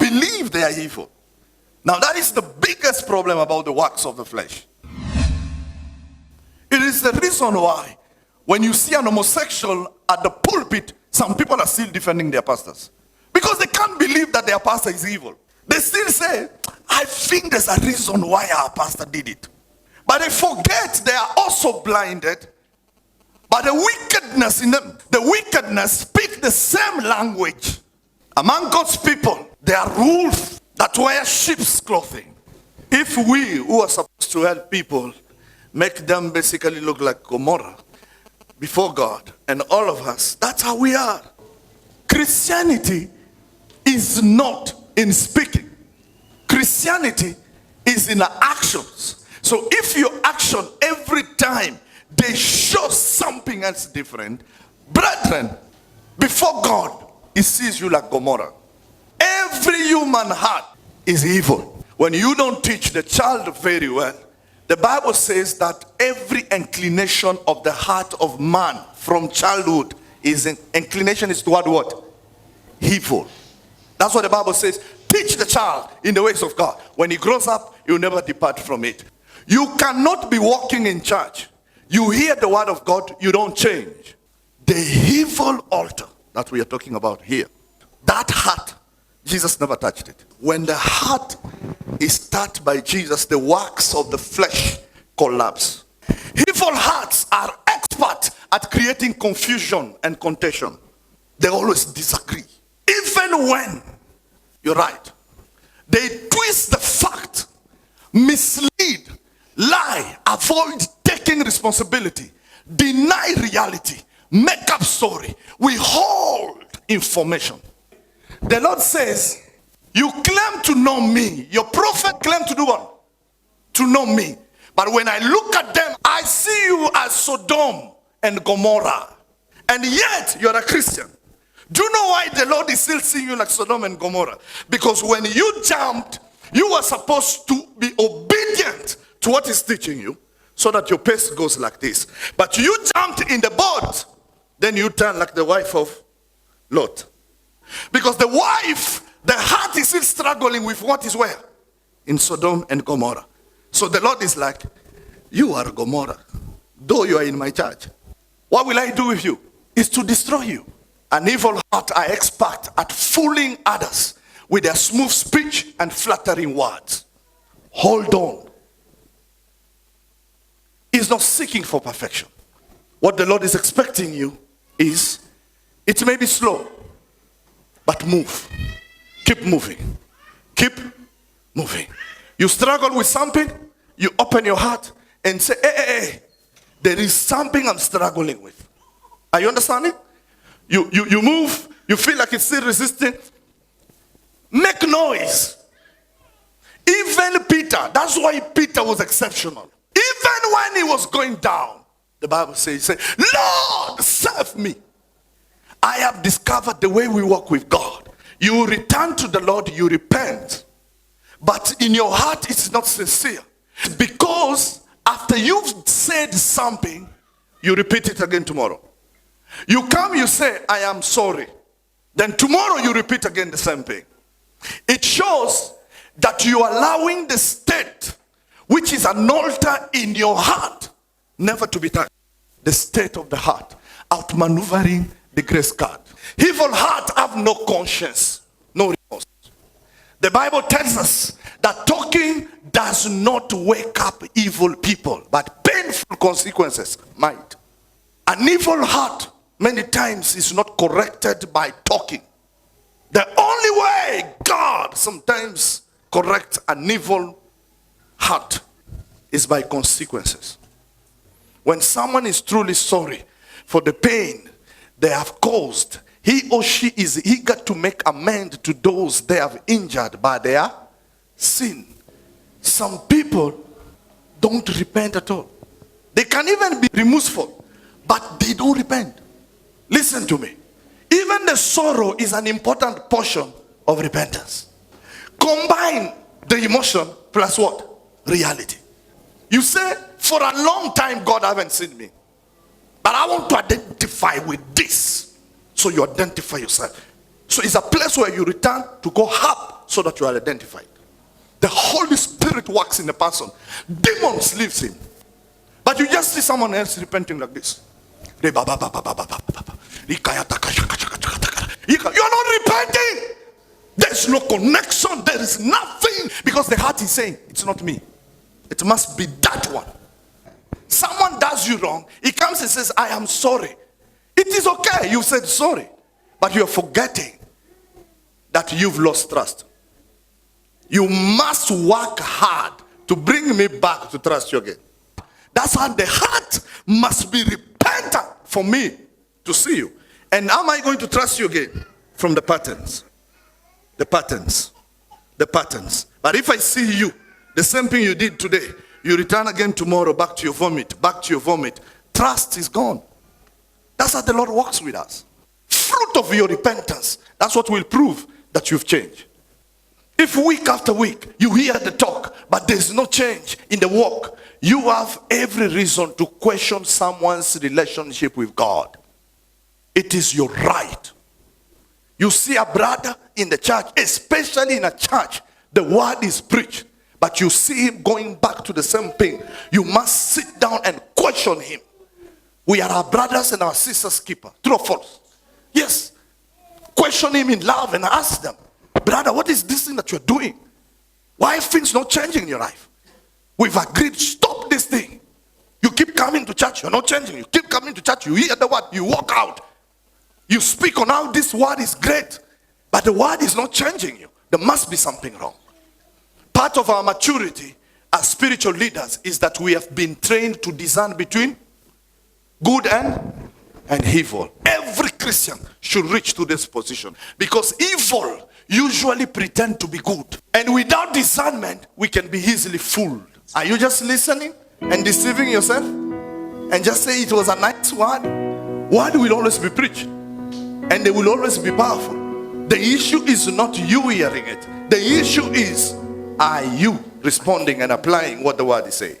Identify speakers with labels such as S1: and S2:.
S1: believe they are evil. Now that is the biggest problem about the works of the flesh. It is the reason why when you see an homosexual at the pulpit, some people are still defending their pastors. Because they can't believe that their pastor is evil. They still say, I think there's a reason why our pastor did it. But they forget they are also blinded by the wickedness in them. The wickedness speak the same language. Among God's people, there are rules that wear sheep's clothing. If we, who are supposed to help people, make them basically look like Gomorrah before God and all of us, that's how we are. Christianity is not in speaking. Christianity is in actions. So if your action every time they show something else different, brethren, before God, he sees you like Gomorrah. Every human heart is evil. When you don't teach the child very well, the Bible says that every inclination of the heart of man from childhood inclination is toward what? Evil. That's what the Bible says. Teach the child in the ways of God. When he grows up, he will never depart from it. You cannot be walking in church. You hear the word of God, you don't change. The evil altar that we are talking about here, that heart, Jesus never touched it. When the heart is touched by Jesus, the works of the flesh collapse. Evil hearts are expert at creating confusion and contention. They always disagree. Even when you're right, they twist the fact, mislead, lie, avoid taking responsibility, deny reality, make up story, withhold information. The Lord says, you claim to know me. Your prophet claim to do what? To know me. But when I look at them, I see you as Sodom and Gomorrah. And yet, you're a Christian. Do you know why the Lord is still seeing you like Sodom and Gomorrah? Because when you jumped, you were supposed to be obedient to what he's teaching you, so that your pace goes like this. But you jumped in the boat, then you turn like the wife of Lot. Because the wife, the heart is still struggling with what is where? In Sodom and Gomorrah. So the Lord is like, you are Gomorrah, though you are in my church. What will I do with you? Is to destroy you. An evil heart I expect at fooling others with their smooth speech and flattering words. Hold on. He's not seeking for perfection. What the Lord is expecting you is, it may be slow, but move. Keep moving. Keep moving. You struggle with something, you open your heart and say, hey, there is something I'm struggling with. Are you understanding? You move, you feel like it's still resisting. Make noise. Even Peter, that's why Peter was exceptional. Even when he was going down, the Bible says, Lord, save me. I have discovered the way we walk with God. You return to the Lord, you repent. But in your heart, it's not sincere. Because after you've said something, you repeat it again tomorrow. You come, you say, I am sorry. Then tomorrow you repeat again the same thing. It shows that you are allowing the state, which is an altar in your heart, never to be touched. The state of the heart, outmaneuvering the grace card. Evil heart have no conscience, no remorse. The Bible tells us that talking does not wake up evil people, but painful consequences might. An evil heart many times is not corrected by talking. The only way God sometimes corrects an evil heart is by consequences. When someone is truly sorry for the pain they have caused, he or she is eager to make amends to those they have injured by their sin. Some people don't repent at all. They can even be remorseful, but they don't repent. Listen to me. Even the sorrow is an important portion of repentance. Combine the emotion plus what? Reality. You say, for a long time God haven't seen me, but I want to identify with this. So you identify yourself. So it's a place where you return to go up so that you are identified. The Holy Spirit works in a person. Demons lives in. But you just see someone else repenting like this. You're not repenting. There's no connection. There is nothing. Because the heart is saying, it's not me. It must be that one. Someone does you wrong. He comes and says, I am sorry. It is okay. You said sorry. But you're forgetting that you've lost trust. You must work hard to bring me back to trust you again. That's why the heart must be repentant for me to see you. And am I going to trust you again? From the patterns. The patterns. The patterns. But if I see you, the same thing you did today, you return again tomorrow, back to your vomit, back to your vomit. Trust is gone. That's how the Lord works with us. Fruit of your repentance. That's what will prove that you've changed. If week after week you hear the talk, but there's no change in the walk, you have every reason to question someone's relationship with God. It is your right. You see a brother in the church, especially in a church, the word is preached, but you see him going back to the same thing. You must sit down and question him. We are our brothers and our sisters' keeper. True or false? Yes. Question him in love and ask them, brother, what is this thing that you're doing? Why are things not changing in your life? We've agreed, stop this thing. You keep coming to church, you're not changing. You keep coming to church, you hear the word, you walk out. You speak on how this word is great, but the word is not changing you. There must be something wrong. Part of our maturity as spiritual leaders is that we have been trained to discern between good and evil. Every Christian should reach to this position, because evil usually pretend to be good, and without discernment we can be easily fooled. Are you just listening and deceiving yourself and just say it was a nice word? Word will always be preached and they will always be powerful. The issue is not you hearing it. The issue is, are you responding and applying what the word is saying?